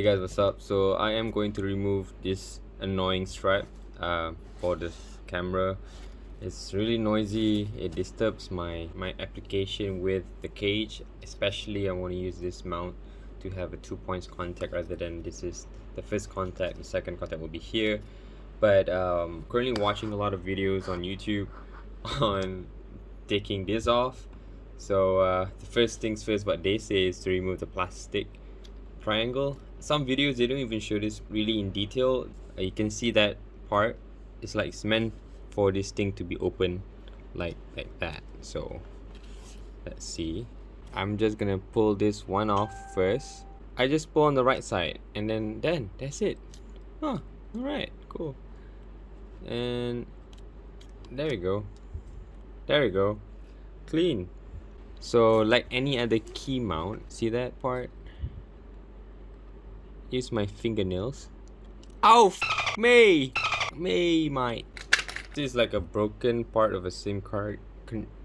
Hey guys, what's up? So I am going to remove this annoying strap for this camera. It's really noisy. It disturbs my application with the cage. Especially I want to use this mount to have a 2 points contact rather than this is the first contact. The second contact will be here. But currently watching a lot of videos on YouTube on taking this off. So the first things first, what they say is to remove the plastic triangle. Some videos they don't even show this really in detail. You can see that part. It's like it's meant for this thing to be open like that. So let's see. I'm just gonna pull this one off first. I just pull on the right side and then that's it. Huh, alright, cool. And there we go. There we go. Clean. So like any other key mount, see that part? Use my fingernails. Oh, me, mate. This is like a broken part of a SIM card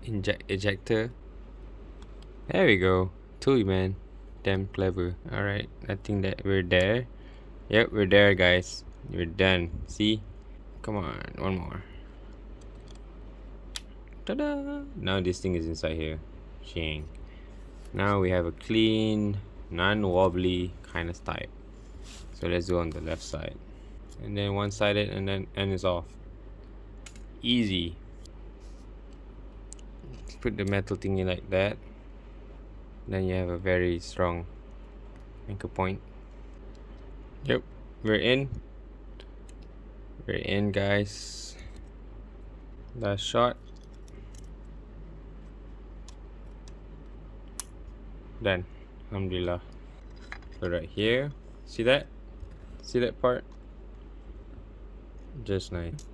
ejector. There we go. Told you, man. Damn clever. Alright, I think that we're there. Yep, we're there, guys. We're done. See? Come on, one more. Ta-da! Now this thing is inside here. Shang. Now we have a clean, non-wobbly kind of type. So let's do on the left side. And then one-sided and then end is off. Easy. Let's put the metal thingy like that. Then you have a very strong anchor point. Yep, we're in. We're in, guys. Last shot. Done. Alhamdulillah. So right here, see that? See that part? Just nice.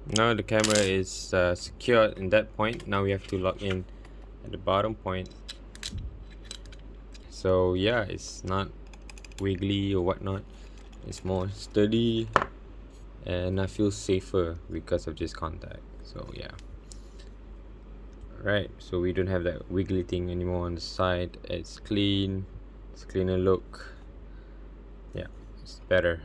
Now the camera is secured in that point. Now we have to lock in at the bottom point. So yeah, it's not wiggly or whatnot. It's more sturdy and I feel safer because of this contact. So yeah. Right, so we don't have that wiggly thing anymore on the side. It's clean. It's cleaner look. Yeah, it's better.